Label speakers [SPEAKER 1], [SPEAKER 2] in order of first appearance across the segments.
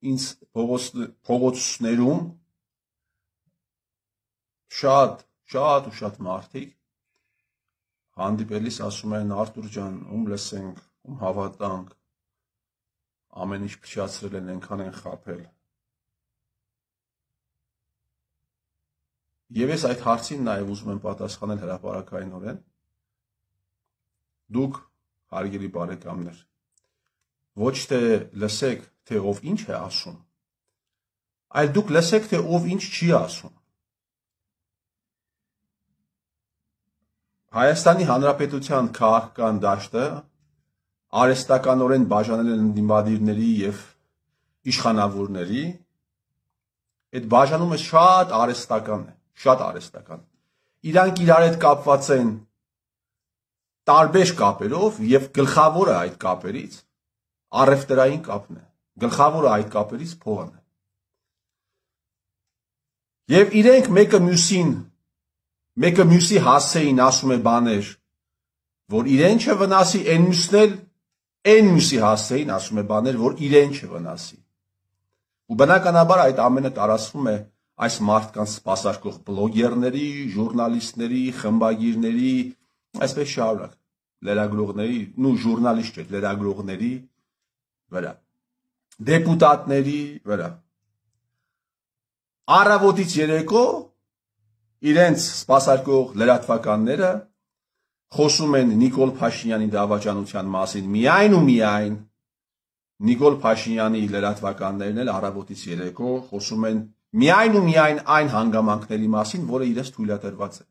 [SPEAKER 1] ինձ փողոցներում շատ մարդիկ հանդիպելիս ասում են Արտուր ջան, ում լսենք, ում հավատանք, ամեն ինչ փչացրել են, այնքան են խաբել։ Եվ ես այդ հարցին նաև ուզում եմ պատասխանել հրապարակայնորեն։ Դուք, հարգելի բարեկամներ, ոչ թե լսեք, թե ով ինչ է ասում, այլ դուք լսեք, թե ով ինչ չի ասում։ Հայաստանի Հանրապետության քաղաքական դաշտը արհեստականորեն բաժանել են ընդդիմադիրների և իշխանավորների, այդ բաժանումը շատ արհեստական է, շատ արհեստական։ Իրանք իրար հետ կապված են տարբեր կապերով և գլխավորը այդ կապերից առևտրային կապն է, գլխավորը այդ կապերից փողն է։ Եվ իրենք մեկը մյուսի հասցեին ասում է բաներ, որ իրեն չվնասի, այն մյուսն էլ այն մյուսի հասցեին ասում է բաներ, որ իրեն չվնասի։ Ու բնականաբար այդ ամենը տարածվում է այս մարդկանց սպասարկող բլոգերների, ժուրնալիստների, խմբագիրների, այսպես շարունակ, լրագրողների, ժուրնալիստ չէ, լրագրողների վրա, դեպուտատների վրա։ Առավոտից երեկո իրենց սպասարկող լրատվականները խոսում են Նիկոլ Փաշինյանի դավաճանության մասին միայն ու միայն, Նիկոլ Փաշինյանի լրատվականներն էլ առավոտից երեկո խոսում են միայն ու միայն այն հանգամանքների մասին, որը իրենց թույլատրված է։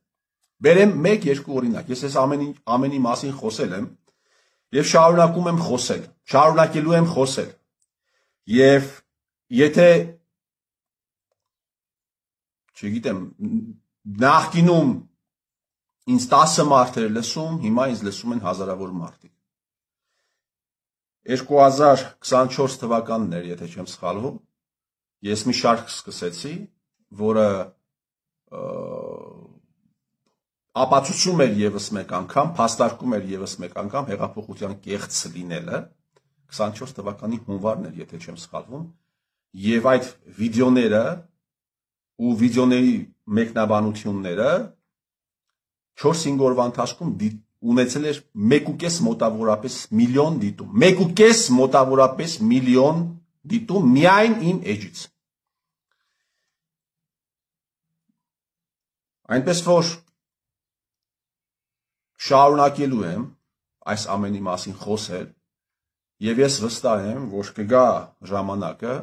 [SPEAKER 1] Բերեմ 1-2 օրինակ, ես այս ամենի մասին խոսել եմ և շարունակում եմ խոսել, շարունակելու եմ խոսել։ Եվ եթե, չգիտեմ, նախկինում ինձ 10 մարդ էր լսում, հիմա ինձ լսում են հազարավոր մարդիկ։ 2024 թվականն էր, եթե չեմ սխալվում, ես մի շարք սկսեցի, որը ապացուցում էր ևս մեկ անգամ, փաստարկում էր ևս մեկ անգամ հեղափոխության կեղծ լինելը, 24 թվականի հունվարն էր, եթե չեմ սխալվում, եւ այդ վիդեոները ու վիդեոների մեկնաբանությունները 4-5 օրվա ընթացքում ունեցել էր 1.5 մոտավորապես միլիոն դիտում, 1.5 մոտավորապես միլիոն դիտում միայն իմ էջից։ Այնպես որ շարունակելու եմ այս ամենի մասին խոսել եւ ես վստահ եմ, որ կգա ժամանակը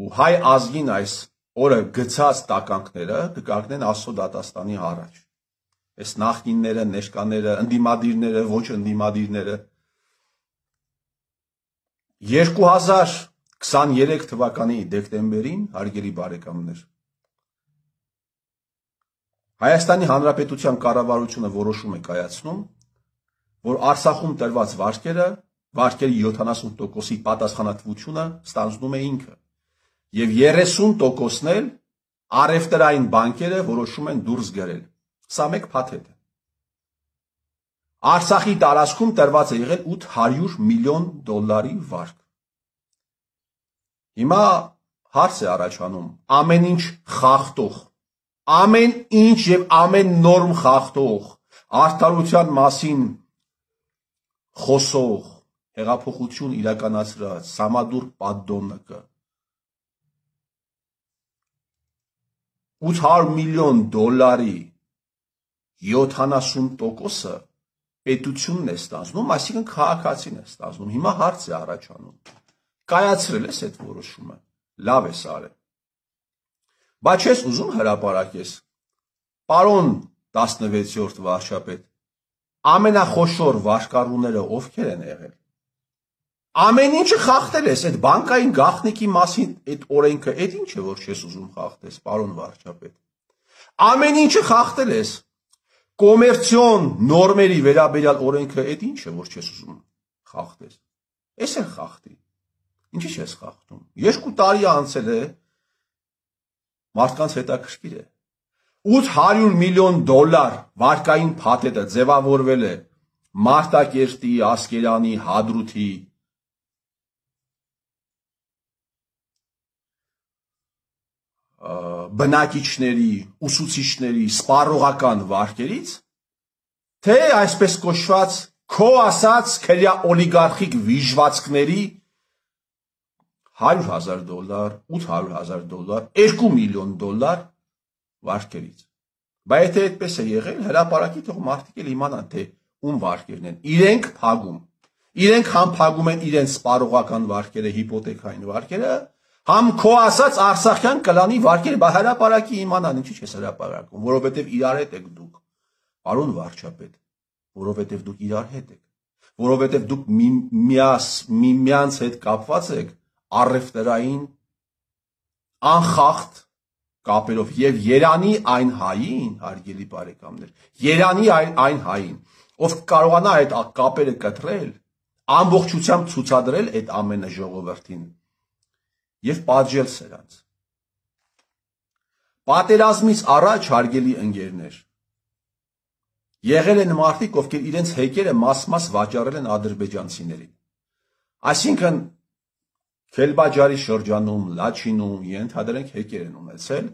[SPEAKER 1] ու հայ ազգին այս օրը գցած տականքները կկանգնեն Աստծո դատաստանի առաջ։ Այս նախկինները, ներկաները, ընդդիմադիրները, ոչ ընդդիմադիրները 2023 թվականի դեկտեմբերին, հարգելի բարեկամներ, Հայաստանի Հանրապետության կառավարությունը որոշում է կայացնում, որ Արցախում տրված վարկերի 70%-ի պատասխանատվությունը ստանձնում է ինքը, եւ 30%-ն էլ առևտրային բանկերը որոշում են դուրս գրել։ Սա մեկ փաթեթ է։ Արցախի տարածքում տրված է եղել $800 միլիոն վարկ։ Հիմա հարց է առաջանում, ամեն ինչ խախտող, ամեն ինչ եւ ամեն նորմ խախտող, արդարության մասին խոսող, հեղափոխություն իրականացրած Սամադուր Պադդոննիկը $800 միլիոն 70%-ը պետությունն է ստանձնում, այսինքն քաղաքացին է ստանձնում։ Հիմա հարց է առաջանում, կայացրել ես այդ որոշումը, լավ ես արել։ Բայց չես ուզում հրապարակես, պարոն 16-րդ վարչապետ, ամենախոշոր վարկառուները ովքեր են եղել։ Ամեն ինչը խախտել ես, այդ բանկային գաղտնիքի մասին այդ օրենքը, այդ ինչ է, որ չես ուզում խախտես, պարոն վարչապետ։ Ամեն ինչը խախտել ես, կոմերցիոն նորմերի վերաբերյալ օրենքը, այդ ինչ է, որ չես ուզում խախտես։ Էս էլ խախտի։ Ինչի՞ չես խախտում։ 2 տարի անցել է, մարդկանց հետաքրքիր է։ $800 միլիոն վարկային փաթեթը ձևավորվել է Մարտակերտի, Ասկերանի, Հադրութի բնակիչների, ուսուցիչների սպառողական վարկերից, թե այսպես կոչված քո ասած քրյա օլիգարխիկ վիժվածքների $100,000, $800,000, $2 միլիոն վարկերից։ Բայց եթե այդպես է եղել, հրապարակի թող մարդիկ էլ իմանան, թե ում վարկերն են։ Իրենք փակում։ Իրենք համ փակում են իրենց սպառողական վարկերը, հիպոթեքային վարկերը, համ քո ասած Արցախյան կլանի վարկերը, բայց հրապարակի իմանան, ինչի՞ չես հրապարակում, որովհետև իրար հետ եք դուք, պարոն վարչապետ, որովհետև դուք իրար հետ եք, որովհետև դուք միմյանց հետ կապված եք առևտրային անխախտ կապերով եւ Երանի այն հային, հարգելի բարեկամներ, Երանի այն հային, ով կարողանա այդ կապերը կտրել, ամբողջությամբ ցուցադրել այդ ամենը ժողովրդին եւ պատժել սրանց։ Պատերազմից առաջ, հարգելի ընկերներ, եղել են մարդիկ, ովքեր իրենց հեկերը մաս-մաս վաճառել են ադրբեջանցիներին։ Այսինքն Քելբաջարի շրջանում, Լաչինում ենթադրենք հեկեր են ունեցել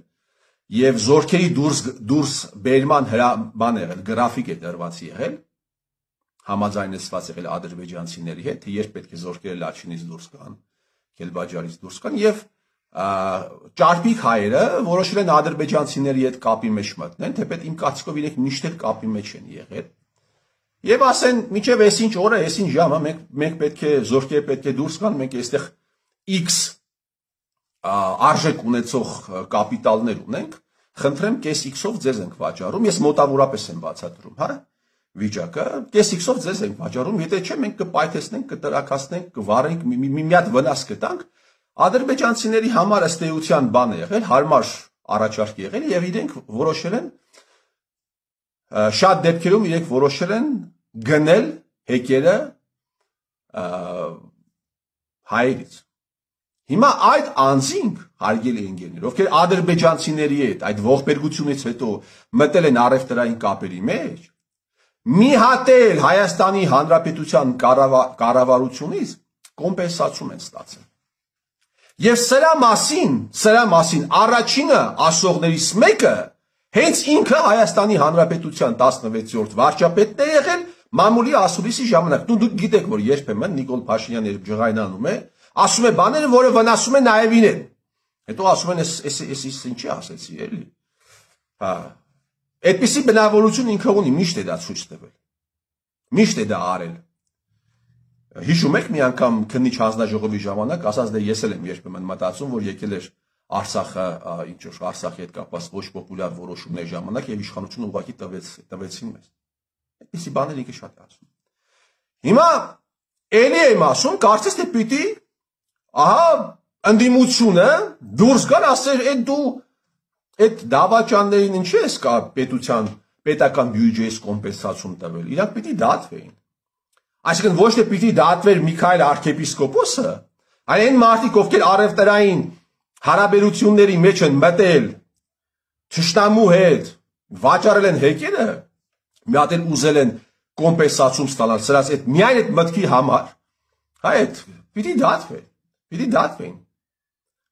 [SPEAKER 1] եւ զորքերի դուրս բերման հրաման եղել, գրաֆիկ է տրված եղել, համաձայնեցված եղել ադրբեջանցիների հետ, թե երբ պետք է զորքերը Լաչինից դուրս գան, Քելբաջարից դուրս գան եւ ճարպիկ հայերը որոշել են ադրբեջանցիների հետ կապի մեջ մտնեն, թեպետ իմ կարծիքով իրենք միշտ էլ կապի մեջ են եղել։ Եվ ասեն, մինչև այսինչ օրը, այսինչ ժամը մենք պետք է զորքերը պետք է դուրս գան, մենք այստեղ X արժեք ունեցող կապիտալներ ունենք, խնդրեմ կես X-ով ձեզ ենք վաճառում, ես մոտավորապես եմ բացատրում, հա, վիճակը, կես X-ով ձեզ ենք վաճառում, եթե չէ մենք կպայթեցնենք, կտրակացնենք, կվառենք, մի հատ վնաս կտանք, ադրբեջանցիների համար ըստ էության բան է եղել, հարմար առաջարկ եղել եւ իրենք որոշել են շատ դեպքերում իրենք որոշել են գնել հեկերը հայերից։ Հիմա այդ անձինք, հարգելի ընկերներ, ովքեր ադրբեջանցիների հետ այդ ողբերգությունից հետո մտել են առևտրային կապերի մեջ, մի հատ էլ Հայաստանի Հանրապետության կառավարությունից կոմպենսացում են ստացել։ Եվ սրա մասին առաջինը ասողներից մեկը հենց ինքը Հայաստանի Հանրապետության 16-րդ վարչապետն է եղել մամուլի ասուլիսի ժամանակ։ Դուք գիտեք, որ երբեմն Նիկոլ Փաշինյանը ջղայնանում է, ասում է բաները, որը վնասում է նաև իրեն։ Հետո ասում են, էս ինչի ասեցի, էլի։ Հա։ Այդպիսի բնավորություն ինքը ունի, միշտ է դա ցույց տվել։ Միշտ է դա արել։ Հիշում եք մի անգամ քննիչ հանձնաժողովի ժամանակ ասած դե ես էլ եմ երբեմն մտածում, որ եկել էր Արցախը, ինչ որ Արցախի հետ կապված ոչ պոպուլյար որոշումների ժամանակ եւ իշխանությունը ուղղակի տվեցին մեզ։ Այդպիսի բաներ ինքը շատ է ասում։ Հիմա էլի եմ ասում, կարծես թե պիտի ահա ընդդիմությունը դուրս գար ասեր, այդ դու այդ դավաճաններին ինչի ես կա պետական բյուջեից կոմպենսացիոն տվել։ Իրանք պիտի դատվեին։ Այսինքն ոչ թե պիտի դատվեր Միքայել arczepiskopos-ը, այլ այն մարդիկ, ովքեր առևտրային հարաբերությունների մեջ են մտել թշնամու հետ, վաճառել են հեկերը, մի հատ էլ ուզել են կոմպենսացիոն ստանալ, սրանց այդ միայն այդ մտքի համար, հա այդ պիտի դատվեն։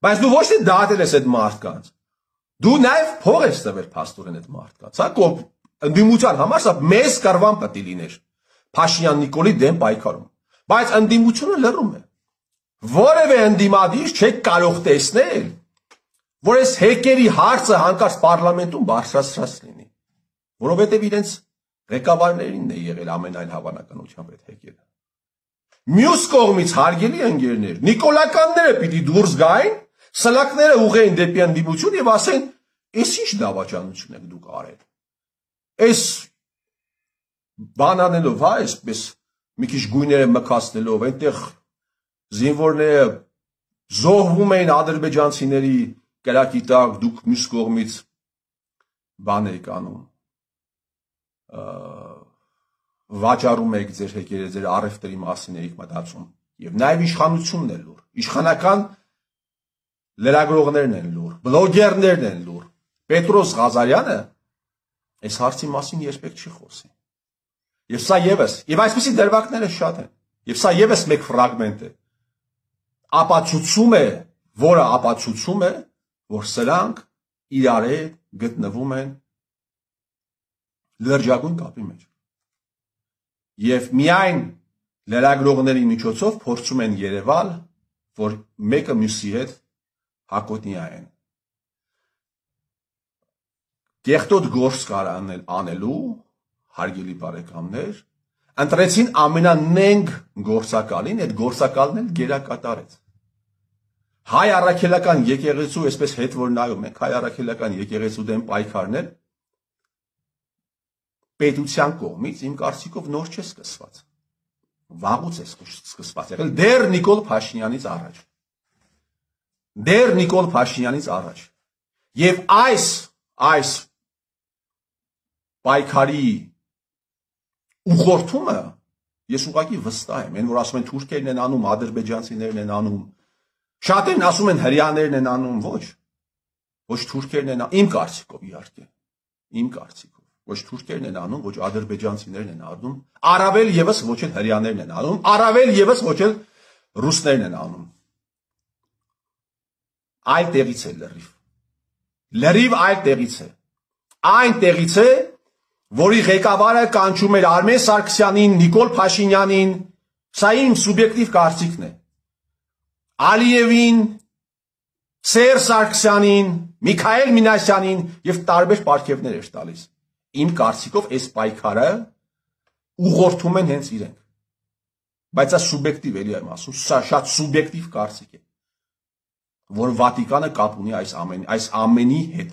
[SPEAKER 1] Բայց դու ոչ թե դատել ես այդ մարդկանց, դու նաև փող ես տվել փաստորեն այդ մարդկանց, հա, ընդդիմության համար սա մեծ կռվան պետք է լիներ Փաշինյան Նիկոլի դեմ պայքարում, բայց ընդդիմությունը լռում է։ Որևէ ընդդիմադիր չեք կարող տեսնել, որ այս հեկերի հարցը հանկարծ պարլամենտում բարձրացրած լինի, որովհետև իրենց ղեկավարներինն է եղել ամենայն հավանականությամբ այդ հեկերը։ Մյուս կողմից, հարգելի ընկերներ, նիկոլականները պիտի դուրս գային, սլակները ուղղեին դեպի ընդդիմություն եւ ասեն, «Էս ինչ դավաճանություն եք դուք արել»։ Այս բան անելով, հա, այսպես մի քիչ գույները մքացնելով, այնտեղ զինվորները զոհվում էին ադրբեջանցիների կրակի տակ, դուք մյուս կողմից բան եք անում, վաճառում եք ձեր հեկերը, ձեր առևտրի մասին եք մտածում, եւ նաեւ իշխանությունն է լուր, իշխանական լրագրողներն են լուր, բլոգերներն են լուր, Պետրոս Ղազարյանը այս հարցի մասին երբեք չի խոսի։ Եվ սա եւս, եւ այսպիսի դրվագները շատ են, եւ սա եւս մեկ ֆրագմենտ է, ապացուցում է, որը ապացուցում է, որ սրանք իրար հետ գտնվում են լրջագույն կապի մեջ։ Եվ միայն լրագրողների միջոցով փորձում են երևալ, որ մեկը մյուսի հետ հակոտնյա են։ Կեղտոտ գործ անելու, հարգելի բարեկամներ, ընտրեցին ամենանենգ գործակալին, այդ գործակալն էլ գերակատարեց։ Հայ առաքելական եկեղեցու, այսպես հետ որ նայում ենք, հայ առաքելական եկեղեցու դեմ պայքարներ պետության կողմից իմ կարծիքով նոր չէ սկսված։ Վաղուց է սկսված եղել, դեռ Նիկոլ Փաշինյանից առաջ։ Եվ այս պայքարի ուղղորդումը ես ուղղակի վստահ եմ, այն որ ասում են թուրքերն են անում, ադրբեջանցիներն են անում, շատերն ասում են հրեաներն են անում, ոչ թուրքերն են անում, իմ կարծիքով իհարկե, իմ կարծիքով, ոչ թուրքերն են անում, ոչ ադրբեջանցիներն են անում, առավել եւս ոչ էլ հրեաներն են անում, առավել եւս ոչ էլ ռուսներն են անում։ Այլ տեղից է լրիվ այլ տեղից է, այն տեղից է, որի ղեկավարը կանչում էր Արմեն Սարգսյանին, Նիկոլ Փաշինյանին, սա իմ սուբյեկտիվ կարծիքն է, Ալիևին, Սերժ Սարգսյանին, Միքայել Մինասյանին եւ տարբեր պարգևներ էր տալիս։ Իմ կարծիքով այս պայքարը ուղղորդում են հենց իրենք։ Բայց սա սուբյեկտիվ էլի եմ ասում, սա շատ սուբյեկտիվ կարծիք է, որ Վատիկանը կապ ունի այս ամենի հետ։